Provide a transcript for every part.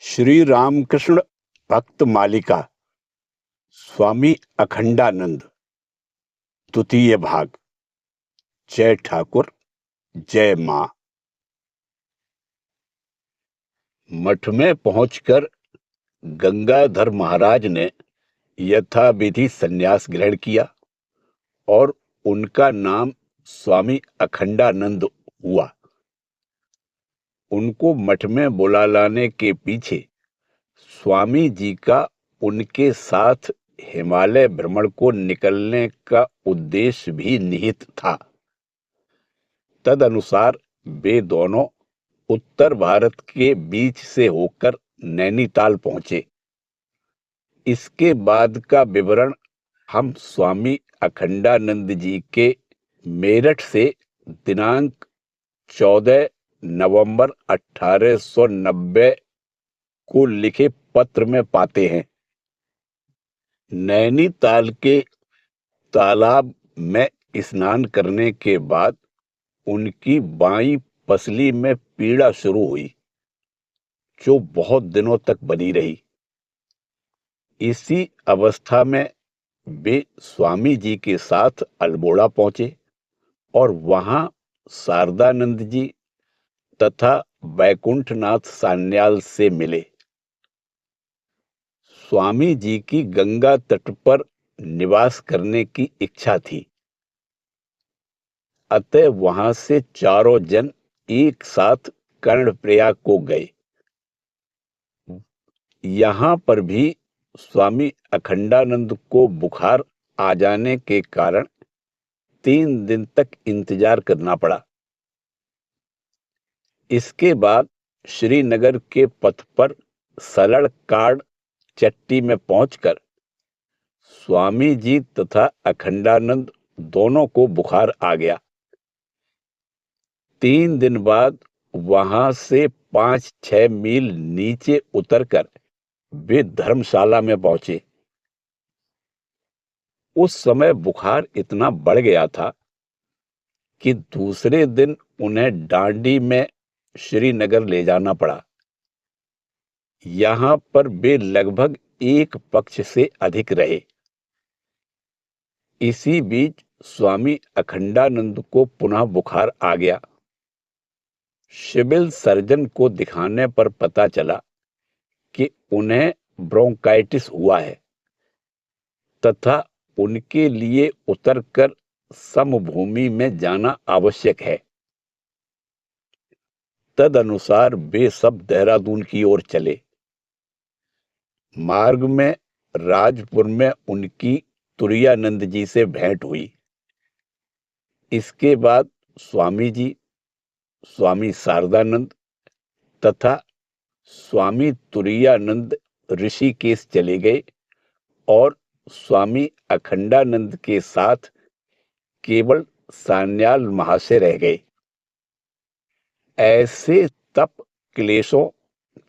श्री रामकृष्ण भक्त मालिका स्वामी अखंडानंद द्वितीय भाग। जय ठाकुर जय मां। मठ में पहुंचकर गंगाधर महाराज ने यथाविधि संन्यास ग्रहण किया और उनका नाम स्वामी अखंडानंद हुआ। उनको मठ में बुला लाने के पीछे स्वामी जी का उनके साथ हिमालय भ्रमण को निकलने का उद्देश्य भी निहित था। तदनुसार वे दोनों उत्तर भारत के बीच से होकर नैनीताल पहुंचे। इसके बाद का विवरण हम स्वामी अखंडानंद जी के मेरठ से दिनांक 14 नवंबर 1890 को लिखे पत्र में पाते हैं। नैनीताल के तालाब में स्नान करने के बाद उनकी बाईं पसली में पीड़ा शुरू हुई, जो बहुत दिनों तक बनी रही। इसी अवस्था में वे स्वामी जी के साथ अल्मोड़ा पहुंचे और वहां शारदानंद जी तथा वैकुंठनाथ सान्याल से मिले। स्वामी जी की गंगा तट पर निवास करने की इच्छा थी, अतः वहां से चारों जन एक साथ कर्णप्रयाग को गए। यहां पर भी स्वामी अखंडानंद को बुखार आ जाने के कारण 3 दिन तक इंतजार करना पड़ा। इसके बाद श्रीनगर के पथ पर सलड़ काड़ चट्टी में पहुंचकर स्वामी जी तथा अखंडानंद दोनों को बुखार आ गया। 3 दिन बाद वहां से 5-6 मील नीचे उतरकर वे धर्मशाला में पहुंचे। उस समय बुखार इतना बढ़ गया था कि दूसरे दिन उन्हें डांडी में श्रीनगर ले जाना पड़ा। यहां पर वे लगभग 1 पक्ष से अधिक रहे। इसी बीच स्वामी अखंडानंद को पुनः बुखार आ गया। सिविल सर्जन को दिखाने पर पता चला कि उन्हें ब्रोंकाइटिस हुआ है तथा उनके लिए उतरकर समभूमि में जाना आवश्यक है। तदनुसार वे सब देहरादून की ओर चले। मार्ग में राजपुर में उनकी तुरायानंद जी से भेंट हुई। इसके बाद स्वामी जी, स्वामी शारदानंद तथा स्वामी तुरायानंद ऋषिकेश चले गए और स्वामी अखंडानंद के साथ केवल सान्याल महाशय रह गए। ऐसे तप क्लेशों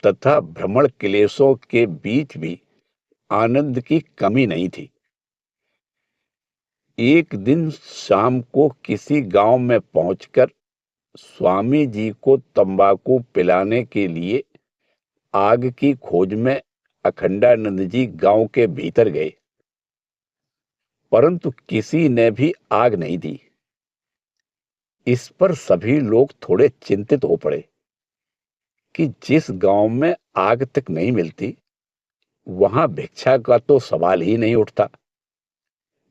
तथा भ्रमण क्लेशों के बीच भी आनंद की कमी नहीं थी। एक दिन शाम को किसी गांव में पहुंचकर स्वामी जी को तंबाकू पिलाने के लिए आग की खोज में अखंडानंद जी गांव के भीतर गए, परंतु किसी ने भी आग नहीं दी। इस पर सभी लोग थोड़े चिंतित हो पड़े कि जिस गांव में आग तक नहीं मिलती, वहां भिक्षा का तो सवाल ही नहीं उठता।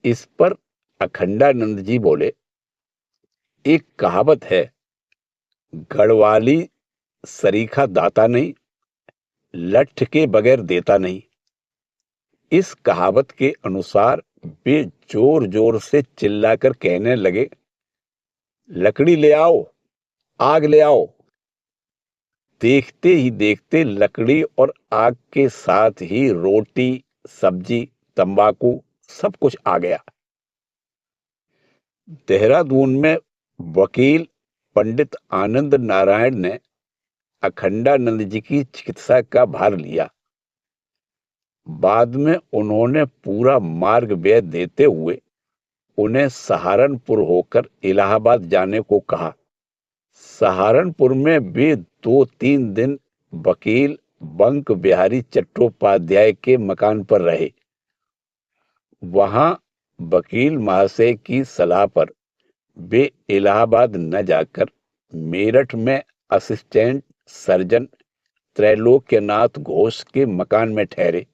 इस पर अखंडानंद जी बोले, एक कहावत है, गढ़वाली सरीखा दाता नहीं, लठ के बगैर देता नहीं। इस कहावत के अनुसार वे जोर जोर से चिल्लाकर कहने लगे, लकड़ी ले आओ, आग ले आओ। देखते ही देखते लकड़ी और आग के साथ ही रोटी, सब्जी, तंबाकू सब कुछ आ गया। देहरादून में वकील पंडित आनंद नारायण ने अखंडानंद जी की चिकित्सा का भार लिया। बाद में उन्होंने पूरा मार्ग व्यय देते हुए उन्हें सहारनपुर होकर इलाहाबाद जाने को कहा। सहारनपुर में वे 2-3 दिन वकील बंक बिहारी चट्टोपाध्याय के मकान पर रहे। वहां वकील महाशय की सलाह पर वे इलाहाबाद न जाकर मेरठ में असिस्टेंट सर्जन त्रैलोक्यनाथ घोष के मकान में ठहरे।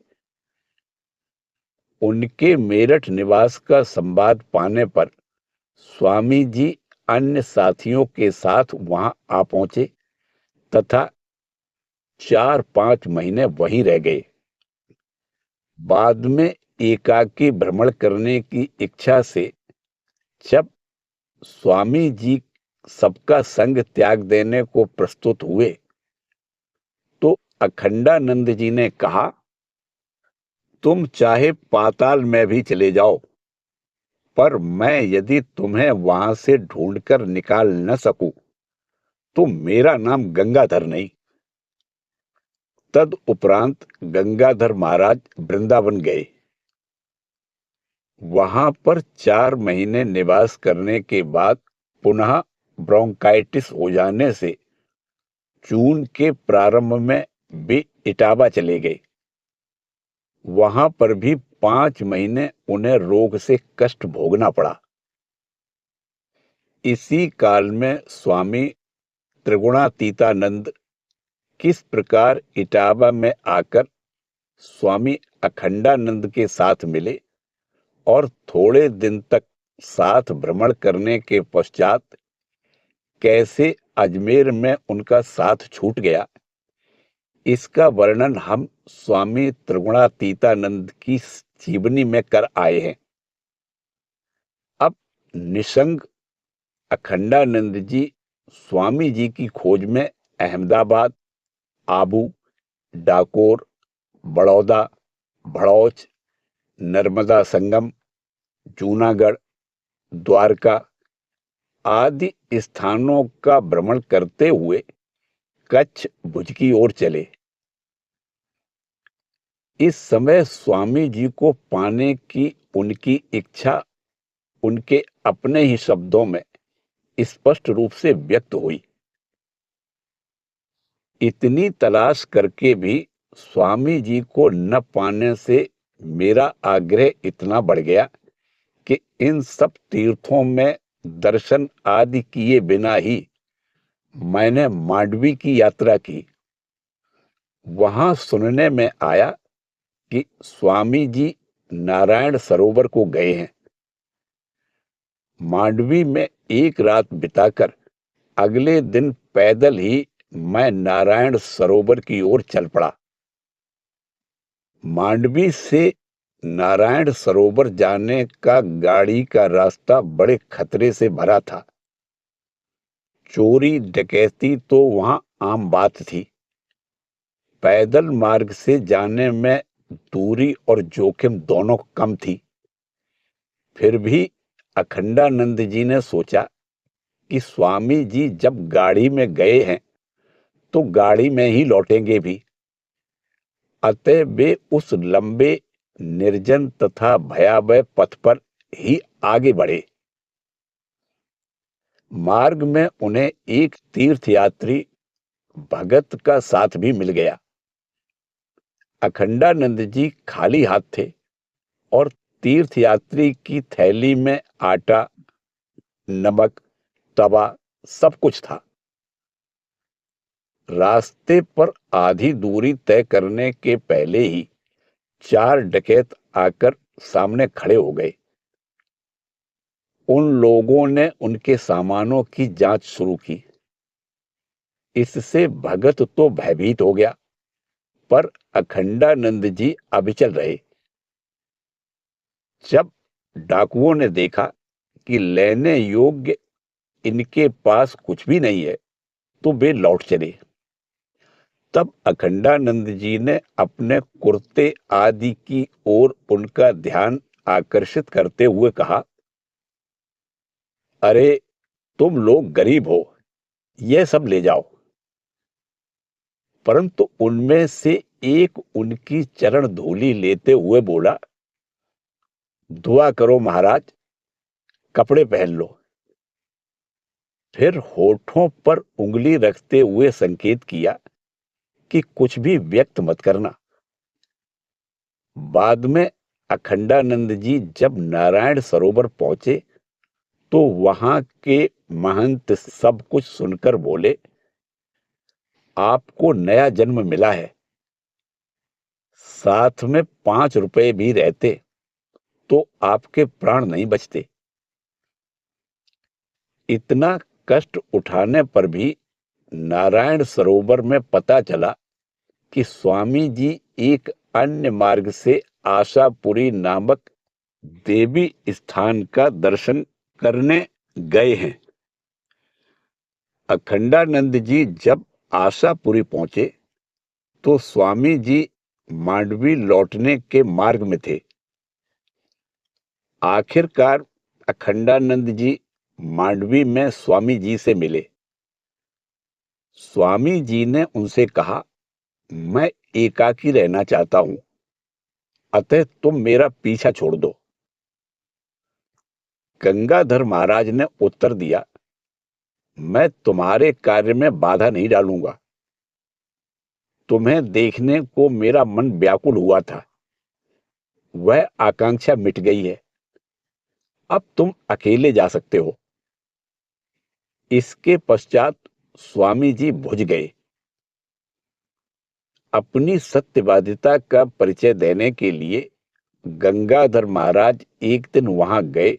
उनके मेरठ निवास का संवाद पाने पर स्वामी जी अन्य साथियों के साथ वहां आ पहुंचे तथा 4-5 महीने वहीं रह गए। बाद में एकाकी भ्रमण करने की इच्छा से जब स्वामी जी सबका संग त्याग देने को प्रस्तुत हुए तो अखंडानंद जी ने कहा, तुम चाहे पाताल में भी चले जाओ, पर मैं यदि तुम्हें वहां से ढूंढकर निकाल न सकूं तो मेरा नाम गंगाधर नहीं। तद उपरांत गंगाधर महाराज वृंदावन गए। वहां पर 4 महीने निवास करने के बाद पुनः ब्रोंकाइटिस हो जाने से जून के प्रारंभ में वे इटावा चले गए। वहां पर भी 5 महीने उन्हें रोग से कष्ट भोगना पड़ा। इसी काल में स्वामी त्रिगुणातीतानंद किस प्रकार इटावा में आकर स्वामी अखंडानंद के साथ मिले और थोड़े दिन तक साथ भ्रमण करने के पश्चात कैसे अजमेर में उनका साथ छूट गया, इसका वर्णन हम स्वामी त्रिगुणातीतानंद की जीवनी में कर आए हैं। अब निसंग अखंडानंद जी स्वामी जी की खोज में अहमदाबाद, आबू, डाकोर, बड़ौदा, भड़ौच, नर्मदा संगम, जूनागढ़, द्वारका आदि स्थानों का भ्रमण करते हुए कच्छ भुज की ओर चले। इस समय स्वामी जी को पाने की उनकी इच्छा उनके अपने ही शब्दों में स्पष्ट रूप से व्यक्त हुई। इतनी तलाश करके भी स्वामी जी को न पाने से मेरा आग्रह इतना बढ़ गया कि इन सब तीर्थों में दर्शन आदि किए बिना ही मैंने मांडवी की यात्रा की। वहां सुनने में आया कि स्वामी जी नारायण सरोवर को गए हैं। मांडवी में एक रात बिताकर अगले दिन पैदल ही मैं नारायण सरोवर की ओर चल पड़ा। मांडवी से नारायण सरोवर जाने का गाड़ी का रास्ता बड़े खतरे से भरा था। चोरी डकैती तो वहां आम बात थी। पैदल मार्ग से जाने में दूरी और जोखिम दोनों कम थी। फिर भी अखंडानंद जी ने सोचा कि स्वामी जी जब गाड़ी में गए हैं तो गाड़ी में ही लौटेंगे भी। अतः वे उस लंबे, निर्जन तथा भयावह पथ पर ही आगे बढ़े। मार्ग में उन्हें एक तीर्थयात्री भगत का साथ भी मिल गया। अखंडानंद जी खाली हाथ थे और तीर्थयात्री की थैली में आटा, नमक, तवा सब कुछ था। रास्ते पर आधी दूरी तय करने के पहले ही 4 डकैत आकर सामने खड़े हो गए। उन लोगों ने उनके सामानों की जांच शुरू की। इससे भगत तो भयभीत हो गया, पर अखंडानंद जी अविचल रहे। जब डाकुओं ने देखा कि लेने योग्य इनके पास कुछ भी नहीं है तो वे लौट चले। तब अखंडानंद जी ने अपने कुर्ते आदि की ओर उनका ध्यान आकर्षित करते हुए कहा, अरे तुम लोग गरीब हो, ये सब ले जाओ। परंतु उनमें से एक उनकी चरण धूलि लेते हुए बोला, दुआ करो महाराज, कपड़े पहन लो। फिर होठों पर उंगली रखते हुए संकेत किया कि कुछ भी व्यक्त मत करना। बाद में अखंडानंद जी जब नारायण सरोवर पहुंचे तो वहां के महंत सब कुछ सुनकर बोले, आपको नया जन्म मिला है। साथ में 5 रुपए भी रहते तो आपके प्राण नहीं बचते। इतना कष्ट उठाने पर भी नारायण सरोवर में पता चला कि स्वामी जी एक अन्य मार्ग से आशापुरी नामक देवी स्थान का दर्शन करने गए हैं। अखंडानंद जी जब आशापुरी पहुंचे तो स्वामी जी मांडवी लौटने के मार्ग में थे। आखिरकार अखंडानंद जी मांडवी में स्वामी जी से मिले। स्वामी जी ने उनसे कहा, मैं एकाकी रहना चाहता हूं, अतः तुम मेरा पीछा छोड़ दो। गंगाधर महाराज ने उत्तर दिया, मैं तुम्हारे कार्य में बाधा नहीं डालूंगा। तुम्हें देखने को मेरा मन व्याकुल हुआ था, वह आकांक्षा मिट गई है। अब तुम अकेले जा सकते हो। इसके पश्चात स्वामी जी भुज गए। अपनी सत्यवादिता का परिचय देने के लिए गंगाधर महाराज एक दिन वहां गए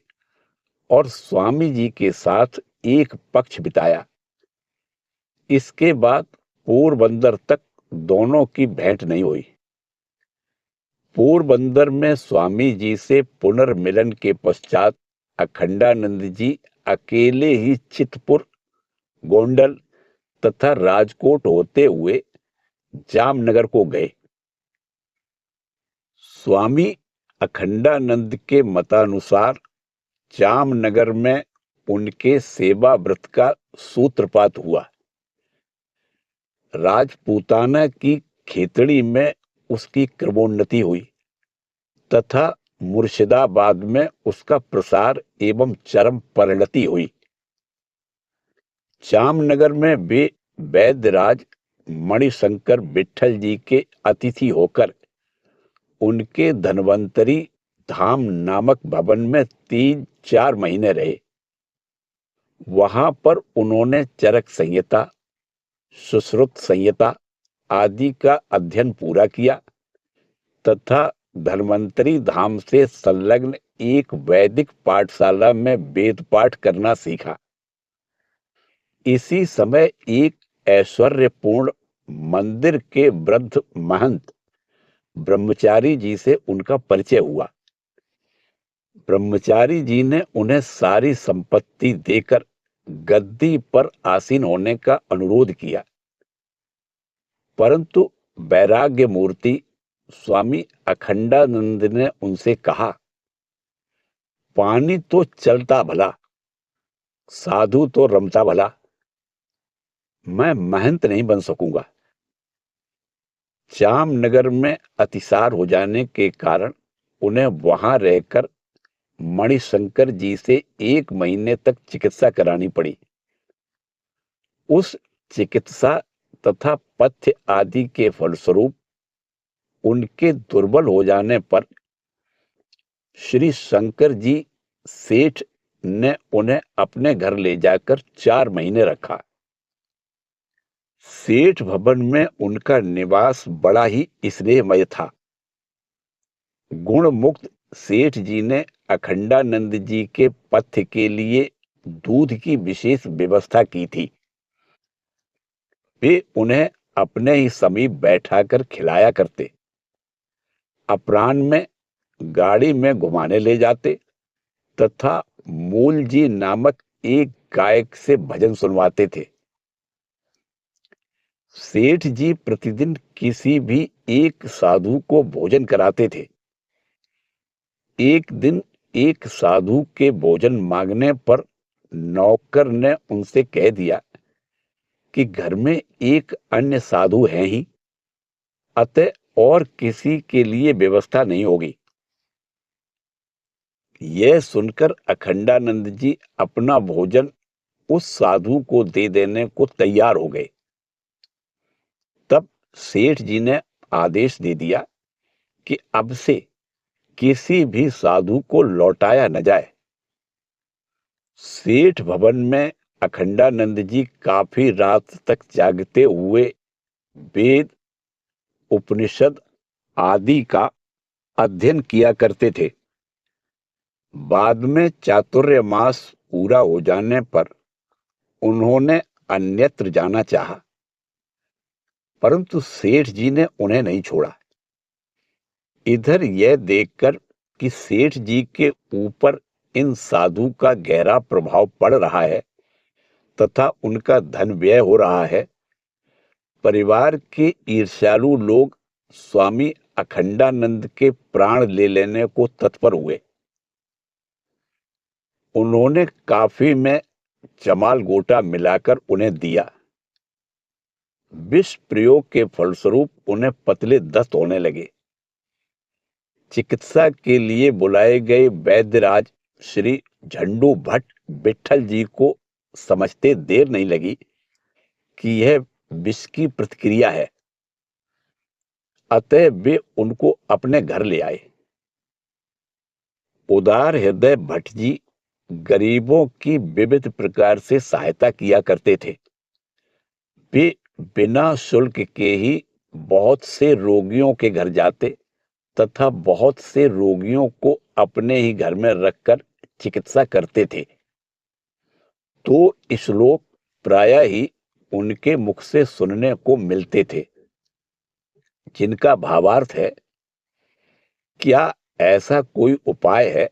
और स्वामी जी के साथ एक पक्ष बिताया। इसके बाद पोरबंदर तक दोनों की भेंट नहीं हुई। पोरबंदर में स्वामी जी से पुनर्मिलन के पश्चात अखंडानंद जी अकेले ही चितपुर, गोंडल तथा राजकोट होते हुए जामनगर को गए। स्वामी अखंडानंद के मतानुसार जामनगर में उनके सेवा व्रत का सूत्रपात हुआ। राजपूताना की खेतड़ी में उसकी क्रमोन्नति हुई तथा मुर्शिदाबाद में उसका प्रसार एवं चरम परिणति हुई। जामनगर में वे वैद्यराज मणिशंकर विट्ठल जी के अतिथि होकर उनके धन्वंतरी धाम नामक भवन में 3-4 महीने रहे। वहां पर उन्होंने चरक संहिता, सुश्रुत संहिता आदि का अध्ययन पूरा किया तथा धन्वंतरी धाम से संलग्न एक वैदिक पाठशाला में वेद पाठ करना सीखा। इसी समय एक ऐश्वर्यपूर्ण मंदिर के वृद्ध महंत ब्रह्मचारी जी से उनका परिचय हुआ। ब्रह्मचारी जी ने उन्हें सारी संपत्ति देकर गद्दी पर आसीन होने का अनुरोध किया, परंतु वैराग्य मूर्ति स्वामी अखंडानंद ने उनसे कहा, पानी तो चलता भला, साधु तो रमता भला, मैं महंत नहीं बन सकूंगा। जामनगर में अतिसार हो जाने के कारण उन्हें वहां रहकर मणिशंकर जी से 1 महीने तक चिकित्सा करानी पड़ी। उस चिकित्सा तथा पथ्य आदि के फलस्वरूप उनके दुर्बल हो जाने पर श्री शंकर जी सेठ ने उन्हें अपने घर ले जाकर 4 महीने रखा। सेठ भवन में उनका निवास बड़ा ही स्नेहमय था। गुण मुक्त सेठ जी ने अखंडानंद जी के पथ्य के लिए दूध की विशेष व्यवस्था की थी। वे उन्हें अपने ही समीप बैठाकर खिलाया करते। अपराह्न में गाड़ी में घुमाने ले जाते तथा मूल जी नामक एक गायक से भजन सुनवाते थे। सेठ जी प्रतिदिन किसी भी एक साधु को भोजन कराते थे। एक दिन एक साधु के भोजन मांगने पर नौकर ने उनसे कह दिया कि घर में एक अन्य साधु है ही, अतः और किसी के लिए व्यवस्था नहीं होगी। यह सुनकर अखंडानंद जी अपना भोजन उस साधु को दे देने को तैयार हो गए। तब सेठ जी ने आदेश दे दिया कि अब से किसी भी साधु को लौटाया न जाए। सेठ भवन में अखंडानंद जी काफी रात तक जागते हुए वेद, उपनिषद आदि का अध्ययन किया करते थे। बाद में चातुर्य मास पूरा हो जाने पर उन्होंने अन्यत्र जाना चाहा, परंतु सेठ जी ने उन्हें नहीं छोड़ा। इधर यह देखकर कि सेठ जी के ऊपर इन साधु का गहरा प्रभाव पड़ रहा है तथा उनका धन व्यय हो रहा है, परिवार के ईर्ष्यालु लोग स्वामी अखंडानंद के प्राण ले लेने को तत्पर हुए। उन्होंने काफी में चमाल गोटा मिलाकर उन्हें दिया। विष प्रयोग के फलस्वरूप उन्हें पतले दस्त होने लगे। चिकित्सा के लिए बुलाए गए वैद्यराज श्री झंडू भट्ट विट्ठल जी को समझते देर नहीं लगी कि यह विष की प्रतिक्रिया है, अतः वे उनको अपने घर ले आए। उदार हृदय भट्ट जी गरीबों की विविध प्रकार से सहायता किया करते थे। वे बिना शुल्क के ही बहुत से रोगियों के घर जाते तथा बहुत से रोगियों को अपने ही घर में रखकर चिकित्सा करते थे। तो श्लोक प्रायः ही उनके मुख से सुनने को मिलते थे, जिनका भावार्थ है, क्या ऐसा कोई उपाय है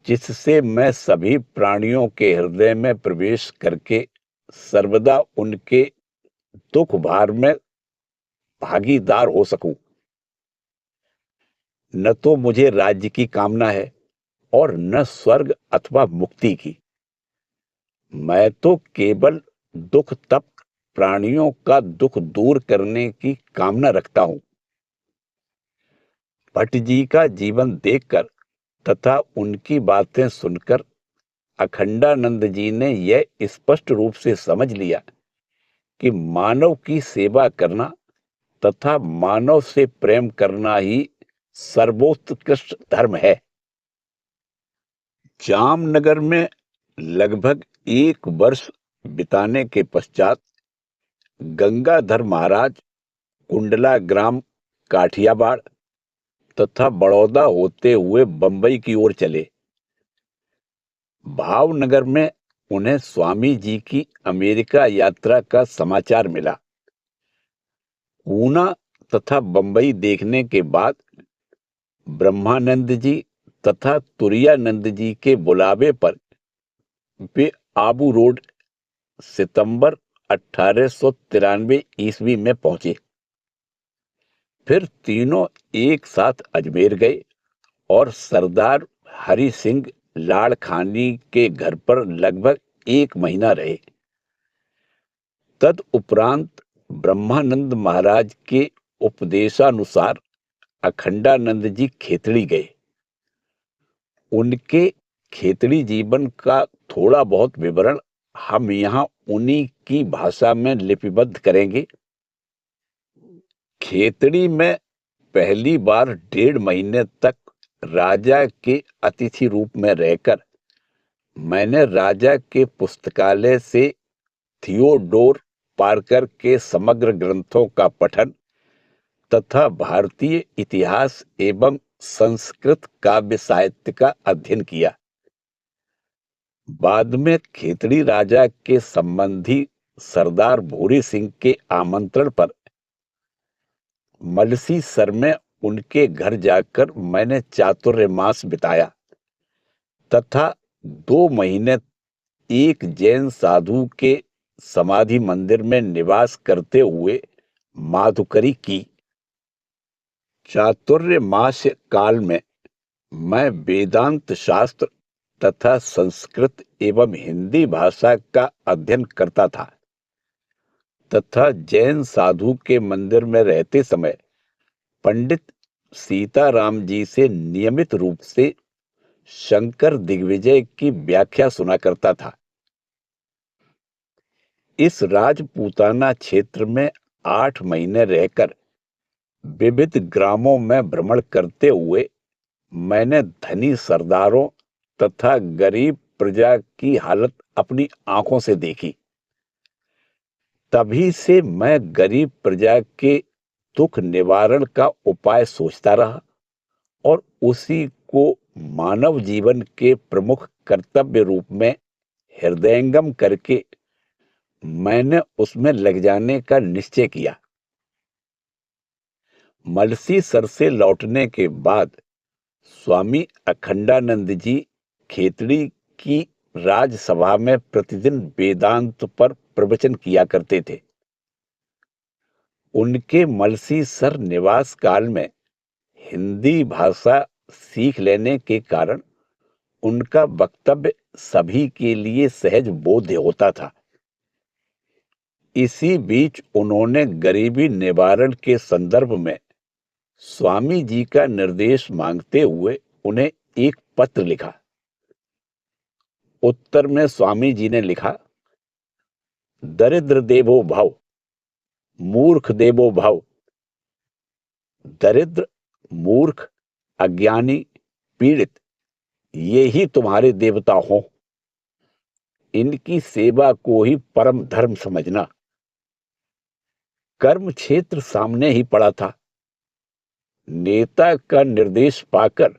जिससे मैं सभी प्राणियों के हृदय में प्रवेश करके सर्वदा उनके दुख भार में भागीदार हो सकूं। न तो मुझे राज्य की कामना है और न स्वर्ग अथवा मुक्ति की। मैं तो केवल दुख तप्त प्राणियों का दुख दूर करने की कामना रखता हूं। भट्ट जी का जीवन देखकर तथा उनकी बातें सुनकर अखंडानंद जी ने यह स्पष्ट रूप से समझ लिया कि मानव की सेवा करना तथा मानव से प्रेम करना ही सर्वोत्कृष्ट धर्म है। जामनगर में लगभग 1 वर्ष बिताने के पश्चात गंगाधर महाराज कुंडला ग्राम काठियावाड़ तथा बड़ौदा होते हुए बंबई की ओर चले। भावनगर में उन्हें स्वामी जी की अमेरिका यात्रा का समाचार मिला। पूना तथा बंबई देखने के बाद ब्रह्मानंद जी तथा तुरायानंद जी के बुलावे पर वे आबू रोड सितंबर 1893 ईस्वी में पहुंचे। फिर तीनों एक साथ अजमेर गए और सरदार हरि सिंह लाड़खानी के घर पर लगभग 1 महीना रहे। तद उपरांत ब्रह्मानंद महाराज के उपदेशानुसार अखंडानंद जी खेतड़ी गए। उनके खेतड़ी जीवन का थोड़ा बहुत विवरण हम यहाँ उन्हीं की भाषा में लिपिबद्ध करेंगे। खेतड़ी में पहली बार 1.5 महीने तक राजा के अतिथि रूप में रहकर मैंने राजा के पुस्तकालय से थियोडोर पार्कर के समग्र ग्रंथों का पठन तथा भारतीय इतिहास एवं संस्कृत काव्य साहित्य का अध्ययन किया। बाद में खेतड़ी राजा के संबंधी सरदार भूरी सिंह के आमंत्रण पर मलसीसर में उनके घर जाकर मैंने चातुर्य मास बिताया तथा 2 महीने एक जैन साधु के समाधि मंदिर में निवास करते हुए माधुकरी की। चातुर्य मास काल में मैं वेदांत शास्त्र तथा संस्कृत एवं हिंदी भाषा का अध्ययन करता था तथा जैन साधु के मंदिर में रहते समय पंडित सीताराम जी से नियमित रूप से शंकर दिग्विजय की व्याख्या सुना करता था। इस राजपूताना क्षेत्र में 8 महीने रहकर विविध ग्रामों में भ्रमण करते हुए मैंने धनी सरदारों तथा गरीब प्रजा की हालत अपनी आंखों से देखी। तभी से मैं गरीब प्रजा के दुख निवारण का उपाय सोचता रहा और उसी को मानव जीवन के प्रमुख कर्तव्य रूप में हृदयंगम करके मैंने उसमें लग जाने का निश्चय किया। मलसी सर से लौटने के बाद स्वामी अखंडानंद जी खेतड़ी की राजसभा में प्रतिदिन वेदांत पर प्रवचन किया करते थे। उनके मलसी सर निवास काल में हिंदी भाषा सीख लेने के कारण उनका वक्तव्य सभी के लिए सहज बोध्य होता था। इसी बीच उन्होंने गरीबी निवारण के संदर्भ में स्वामी जी का निर्देश मांगते हुए उन्हें एक पत्र लिखा। उत्तर में स्वामी जी ने लिखा, दरिद्र देवो भव, मूर्ख देवो भव। दरिद्र, मूर्ख, अज्ञानी, पीड़ित, ये ही तुम्हारे देवता हो। इनकी सेवा को ही परम धर्म समझना। कर्म क्षेत्र सामने ही पड़ा था। नेता का निर्देश पाकर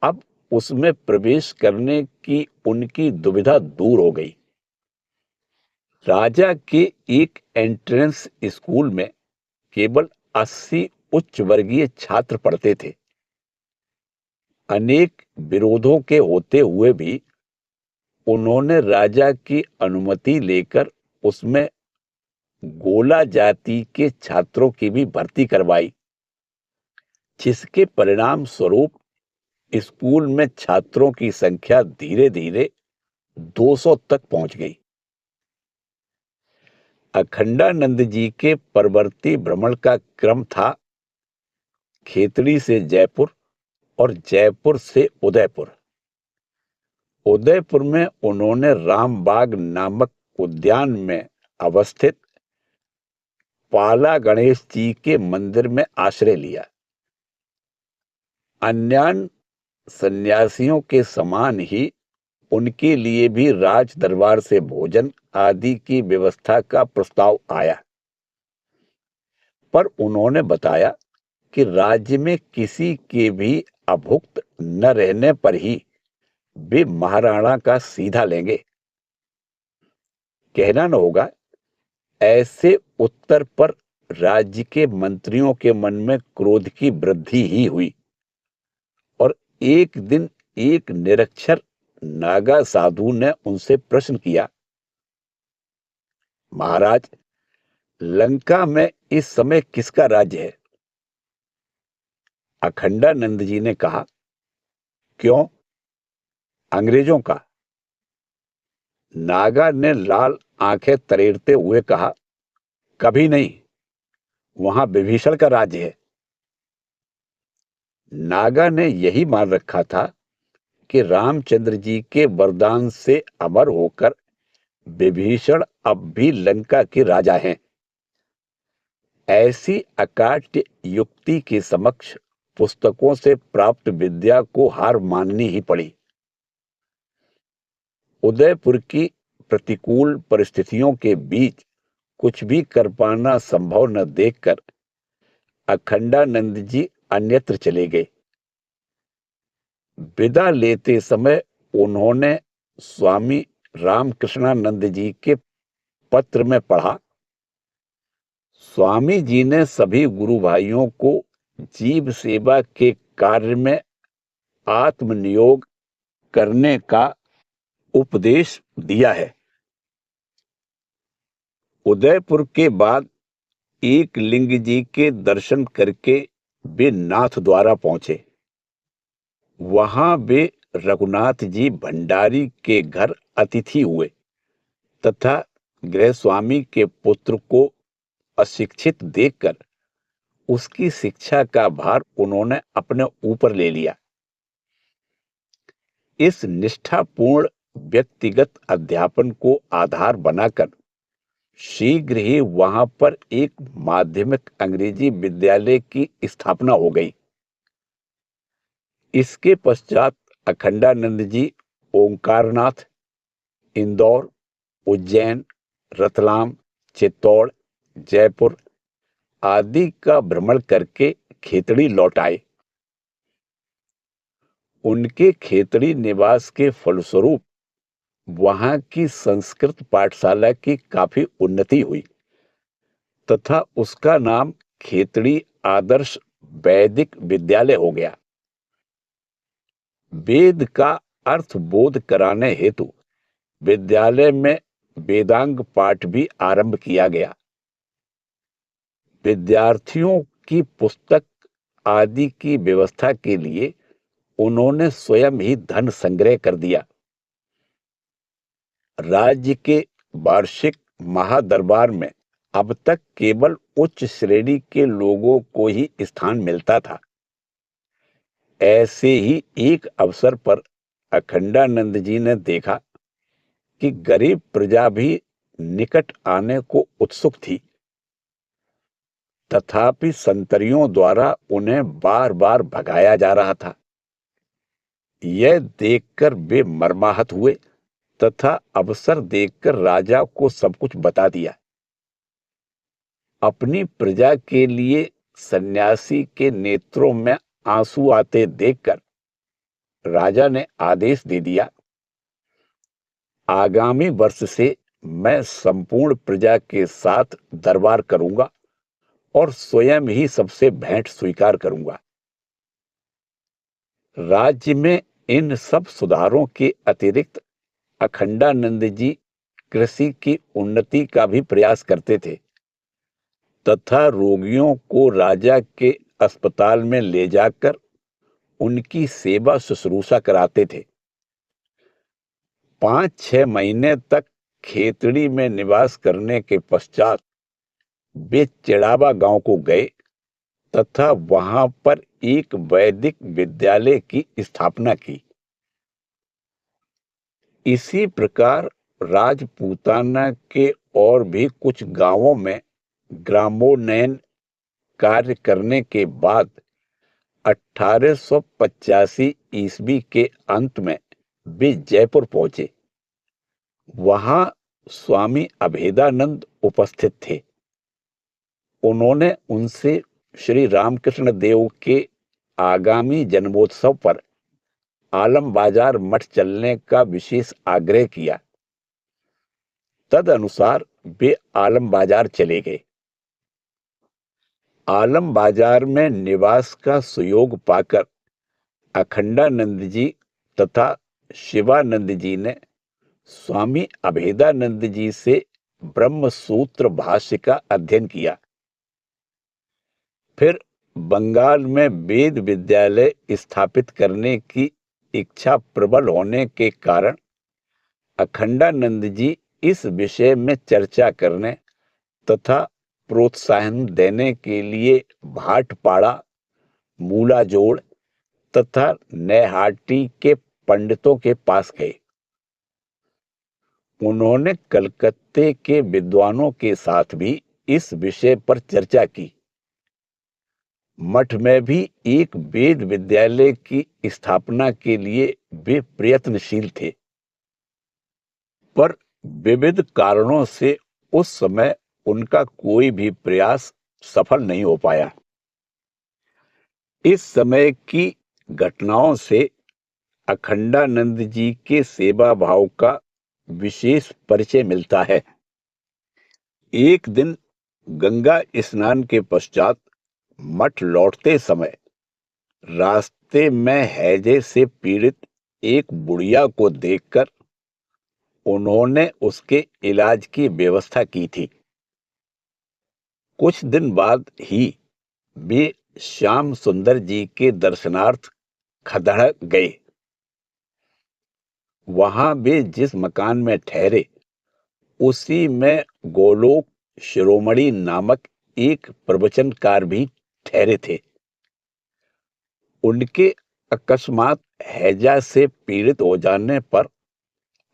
अब उसमें प्रवेश करने की उनकी दुविधा दूर हो गई। राजा के एक एंट्रेंस स्कूल में केवल 80 उच्च वर्गीय छात्र पढ़ते थे। अनेक विरोधों के होते हुए भी उन्होंने राजा की अनुमति लेकर उसमें गोला जाति के छात्रों की भी भर्ती करवाई, जिसके परिणाम स्वरूप स्कूल में छात्रों की संख्या धीरे धीरे 200 तक पहुंच गई। अखंडानंद जी के परवर्ती भ्रमण का क्रम था खेतड़ी से जयपुर और जयपुर से उदयपुर। उदयपुर में उन्होंने रामबाग नामक उद्यान में अवस्थित पाला गणेश जी के मंदिर में आश्रय लिया। अन्य सन्यासियों के समान ही उनके लिए भी राज दरबार से भोजन आदि की व्यवस्था का प्रस्ताव आया, पर उन्होंने बताया कि राज्य में किसी के भी अभुक्त न रहने पर ही वे महाराणा का सीधा लेंगे। कहना न होगा, ऐसे उत्तर पर राज्य के मंत्रियों के मन में क्रोध की वृद्धि ही हुई और एक दिन एक निरक्षर नागा साधु ने उनसे प्रश्न किया, महाराज, लंका में इस समय किसका राज्य है? अखंडानंद जी ने कहा, क्यों, अंग्रेजों का? नागा ने लाल आंखें तरेरते हुए कहा, कभी नहीं, वहां विभीषण का राज्य है। नागा ने यही मान रखा था कि रामचंद्र जी के वरदान से अमर होकर विभीषण अब भी लंका के राजा हैं। ऐसी अकाट्य युक्ति के समक्ष पुस्तकों से प्राप्त विद्या को हार माननी ही पड़ी। उदयपुर की प्रतिकूल परिस्थितियों के बीच कुछ भी कर पाना संभव न देखकर अखंडानंद जी अन्यत्र चले गए। विदा लेते समय उन्होंने स्वामी रामकृष्णानंद जी के पत्र में पढ़ा, स्वामी जी ने सभी गुरु भाइयों को जीव सेवा के कार्य में आत्मनियोग करने का उपदेश दिया है। उदयपुर के बाद एक लिंग जी के दर्शन करके वे नाथ द्वारा पहुंचे। वहां वे रघुनाथ जी भंडारी के घर अतिथि हुए तथा गृहस्वामी के पुत्र को अशिक्षित देखकर उसकी शिक्षा का भार उन्होंने अपने ऊपर ले लिया। इस निष्ठापूर्ण व्यक्तिगत अध्यापन को आधार बनाकर शीघ्र ही वहां पर एक माध्यमिक अंग्रेजी विद्यालय की स्थापना हो गई। इसके पश्चात अखंडानंद जी ओंकारनाथ, इंदौर, उज्जैन, रतलाम, चित्तौड़, जयपुर आदि का भ्रमण करके खेतड़ी लौट आए। उनके खेतड़ी निवास के फलस्वरूप वहां की संस्कृत पाठशाला की काफी उन्नति हुई तथा उसका नाम खेतड़ी आदर्श वैदिक विद्यालय हो गया। वेद का अर्थ बोध कराने हेतु विद्यालय में वेदांग पाठ भी आरंभ किया गया। विद्यार्थियों की पुस्तक आदि की व्यवस्था के लिए उन्होंने स्वयं ही धन संग्रह कर दिया। राज्य के वार्षिक महादरबार में अब तक केवल उच्च श्रेणी के लोगों को ही स्थान मिलता था। ऐसे ही एक अवसर पर अखंडानंद जी ने देखा कि गरीब प्रजा भी निकट आने को उत्सुक थी, तथापि संतरियों द्वारा उन्हें बार बार भगाया जा रहा था। यह देखकर वे मर्माहत हुए तथा अवसर देखकर राजा को सब कुछ बता दिया। अपनी प्रजा के लिए सन्यासी के नेत्रों में आंसू आते देखकर राजा ने आदेश दे दिया, आगामी वर्ष से मैं संपूर्ण प्रजा के साथ दरबार करूंगा और स्वयं ही सबसे भेंट स्वीकार करूंगा। राज्य में इन सब सुधारों के अतिरिक्त अखंडानंद जी कृषि की उन्नति का भी प्रयास करते थे तथा रोगियों को राजा के अस्पताल में ले जाकर उनकी सेवा शुश्रूषा कराते थे। 5-6 महीने तक खेतड़ी में निवास करने के पश्चात वे चिड़ावा गांव को गए तथा वहां पर एक वैदिक विद्यालय की स्थापना की। इसी प्रकार राजपूताना के और भी कुछ गांवों में ग्रामोन्नयन कार्य करने के बाद 1885 ईस्वी के अंत में वे जयपुर पहुंचे। वहां स्वामी अभेदानंद उपस्थित थे। उन्होंने उनसे श्री रामकृष्ण देव के आगामी जन्मोत्सव पर आलम बाजार मठ चलने का विशेष आग्रह किया। तदनुसार वे आलम बाजार चले गए। आलम बाजार में निवास का सुयोग पाकर अखंडानंद जी तथा शिवानंद जी ने स्वामी अभेदानंद जी से ब्रह्म सूत्र भाष्य का अध्ययन किया। फिर बंगाल में वेद विद्यालय स्थापित करने की इच्छा प्रबल होने के कारण अखंडानंद जी इस विषय में चर्चा करने तथा प्रोत्साहन देने के लिए भाटपाड़ा, मूलाजोड़ तथा नैहाटी के पंडितों के पास गए। उन्होंने कलकत्ते के विद्वानों के साथ भी इस विषय पर चर्चा की। मठ में भी एक वेद विद्यालय की स्थापना के लिए वे प्रयत्नशील थे, पर विविध कारणों से उस समय उनका कोई भी प्रयास सफल नहीं हो पाया। इस समय की घटनाओं से अखंडानंद जी के सेवा भाव का विशेष परिचय मिलता है। एक दिन गंगा स्नान के पश्चात मठ लौटते समय रास्ते में हैजे से पीड़ित एक बुढ़िया को देखकर उन्होंने उसके इलाज की व्यवस्था की थी। कुछ दिन बाद ही वे श्याम सुंदर जी के दर्शनार्थ खदड़ गए। वहां वे जिस मकान में ठहरे उसी में गोलोक शिरोमणि नामक एक प्रवचनकार भी ठहरे थे। उनके अकस्मात हैजा से पीड़ित हो जाने पर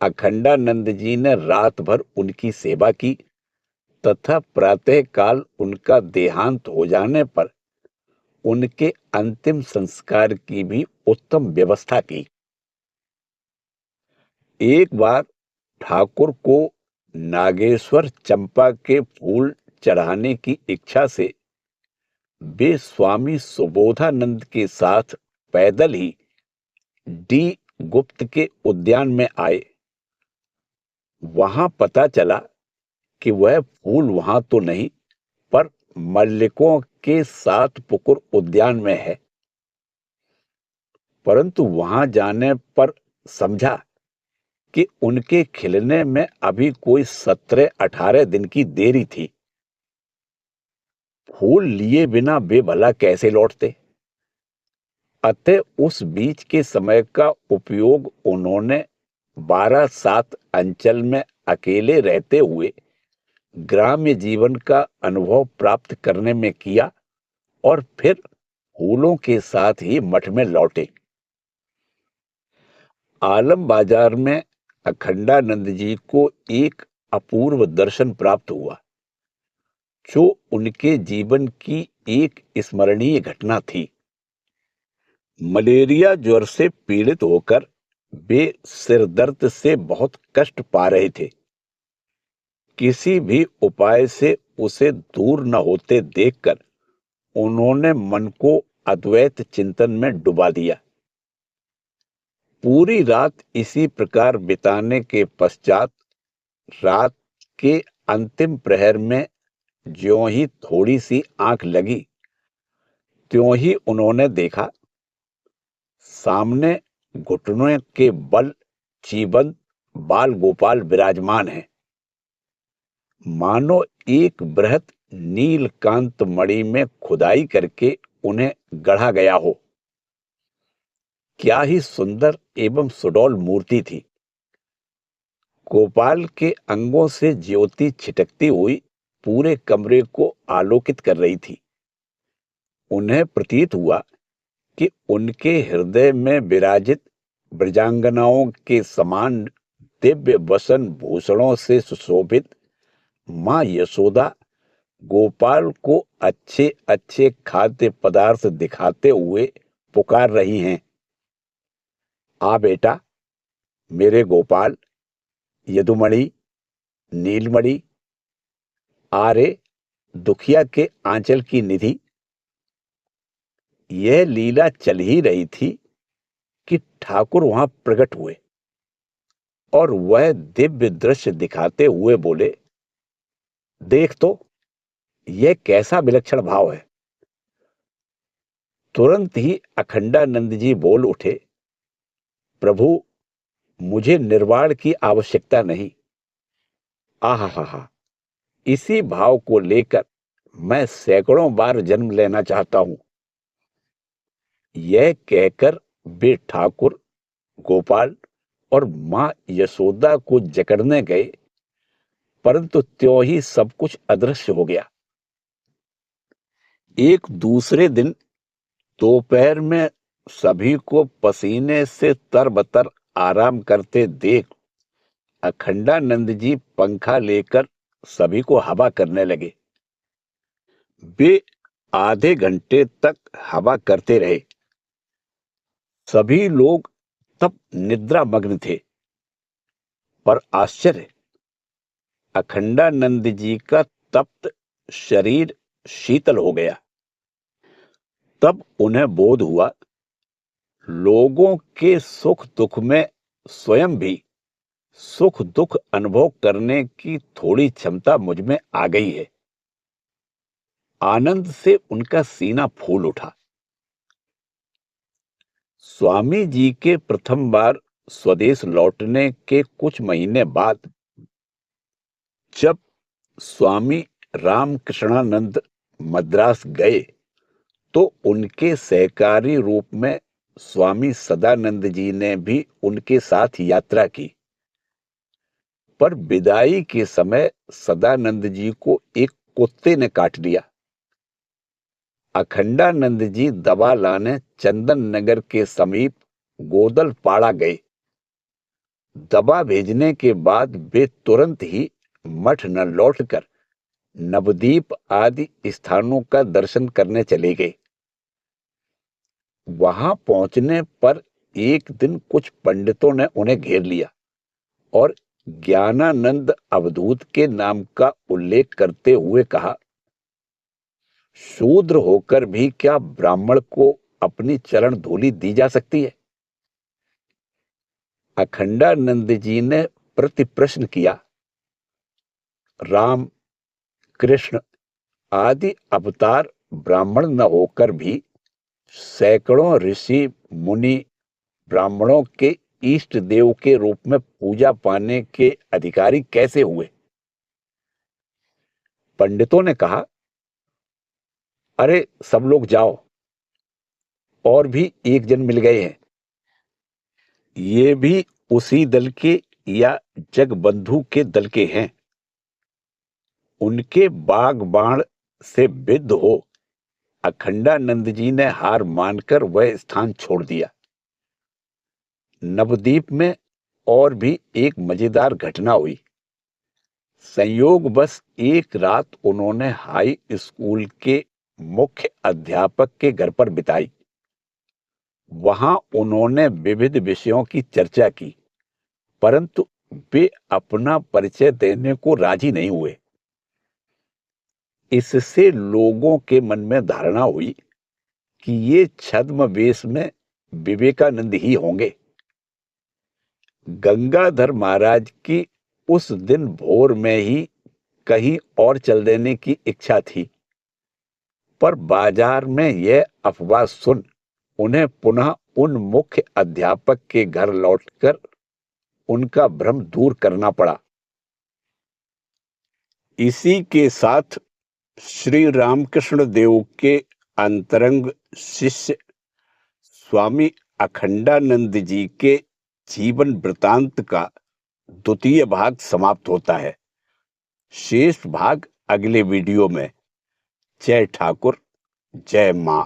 अखंडानंद जी ने रात भर उनकी सेवा की तथा प्रातःकाल उनका देहांत हो जाने पर उनके अंतिम संस्कार की भी उत्तम व्यवस्था की। एक बार ठाकुर को नागेश्वर चंपा के फूल चढ़ाने की इच्छा से वे स्वामी सुबोधानंद के साथ पैदल ही डी गुप्त के उद्यान में आए। वहां पता चला कि वह फूल वहां तो नहीं, पर मल्लिकों के साथ पुकुर उद्यान में है। परंतु वहां जाने पर समझा कि उनके खिलने में अभी कोई 17-18 दिन की देरी थी। फूल लिए बिना वे भला कैसे लौटते। अतः उस बीच के समय का उपयोग उन्होंने 12/7 अंचल में अकेले रहते हुए ग्राम्य जीवन का अनुभव प्राप्त करने में किया और फिर फूलों के साथ ही मठ में लौटे। आलम बाजार में अखंडानंद जी को एक अपूर्व दर्शन प्राप्त हुआ, जो उनके जीवन की एक स्मरणीय घटना थी। मलेरिया ज्वर से पीड़ित होकर वे सिर दर्द से बहुत कष्ट पा रहे थे। किसी भी उपाय से उसे दूर न होते देखकर उन्होंने मन को अद्वैत चिंतन में डुबा दिया। पूरी रात इसी प्रकार बिताने के पश्चात रात के अंतिम प्रहर में ज्यों ही थोड़ी सी आंख लगी, त्यों ही उन्होंने देखा सामने घुटनों के बल जीवंत बाल गोपाल विराजमान है, मानो एक बृहत नीलकांत मणि में खुदाई करके उन्हें गढ़ा गया हो। क्या ही सुंदर एवं सुडौल मूर्ति थी। गोपाल के अंगों से ज्योति छिटकती हुई पूरे कमरे को आलोकित कर रही थी। उन्हें प्रतीत हुआ कि उनके हृदय में विराजित ब्रजांगनाओं के समान दिव्य वसन भूषणों से सुशोभित मां यशोदा गोपाल को अच्छे अच्छे खाद्य पदार्थ दिखाते हुए पुकार रही हैं, आ बेटा मेरे गोपाल, यदुमणि, नीलमणि, आ रे दुखिया के आंचल की निधि। यह लीला चल ही रही थी कि ठाकुर वहां प्रकट हुए और वह दिव्य दृश्य दिखाते हुए बोले, देख तो यह कैसा विलक्षण भाव है। तुरंत ही अखंडानंद जी बोल उठे, प्रभु मुझे निर्वाण की आवश्यकता नहीं। आहा, इसी भाव को लेकर मैं सैकड़ों बार जन्म लेना चाहता हूं। यह कहकर वे ठाकुर, गोपाल और मां यशोदा को जकड़ने गए, परंतु त्यों ही सब कुछ अदृश्य हो गया। एक दूसरे दिन दोपहर में सभी को पसीने से तरबतर आराम करते देख अखंडानंद जी पंखा लेकर सभी को हवा करने लगे। वे आधे घंटे तक हवा करते रहे। सभी लोग तब निद्रा मग्न थे, पर आश्चर्य, अखंडानंद जी का तप्त शरीर शीतल हो गया। तब उन्हें बोध हुआ, लोगों के सुख दुख में स्वयं भी सुख दुख अनुभव करने की थोड़ी क्षमता मुझ में आ गई है। आनंद से उनका सीना फूल उठा। स्वामी जी के प्रथम बार स्वदेश लौटने के कुछ महीने बाद जब स्वामी रामकृष्णानंद मद्रास गए, तो उनके सहकारी रूप में स्वामी सदानंद जी ने भी उनके साथ यात्रा की। पर विदाई के समय सदानंद जी को एक कुत्ते ने काट लिया। अखंडानंद जी दवा लाने चंदन नगर के समीप गोदल पाड़ा गए। दवा भेजने के बाद वे तुरंत ही मठ न लौटकर नवद्वीप आदि स्थानों का दर्शन करने चले गए। वहां पहुंचने पर एक दिन कुछ पंडितों ने उन्हें घेर लिया और ज्ञानानंद अवधूत के नाम का उल्लेख करते हुए कहा, शूद्र होकर भी क्या ब्राह्मण को अपनी चरण धूलि दी जा सकती है? अखंडानंद जी ने प्रति प्रश्न किया, राम, कृष्ण आदि अवतार ब्राह्मण न होकर भी सैकड़ों ऋषि मुनि ब्राह्मणों के इष्ट देव के रूप में पूजा पाने के अधिकारी कैसे हुए? पंडितों ने कहा, अरे सब लोग जाओ, और भी एक जन मिल गए हैं। ये भी उसी दल के या जगबंधु के दल के हैं। उनके बाग बाण से विद्ध हो अखंडानंद जी ने हार मानकर वह स्थान छोड़ दिया। नवद्वीप में और भी एक मजेदार घटना हुई। संयोग बस एक रात उन्होंने हाई स्कूल के मुख्य अध्यापक के घर पर बिताई। वहां उन्होंने विविध विषयों की चर्चा की, परंतु वे अपना परिचय देने को राजी नहीं हुए। इससे लोगों के मन में धारणा हुई कि ये छद्म वेश में विवेकानंद ही होंगे। गंगाधर महाराज की उस दिन भोर में ही कहीं और चल देने की इच्छा थी, पर बाजार में यह अफवाह सुन उन्हें पुनः उन मुख्य अध्यापक के घर लौटकर उनका भ्रम दूर करना पड़ा। इसी के साथ श्री रामकृष्ण देव के अंतरंग शिष्य स्वामी अखंडानंद जी के जीवन वृतांत का द्वितीय भाग समाप्त होता है। शेष भाग अगले वीडियो में। जय ठाकुर, जय मां।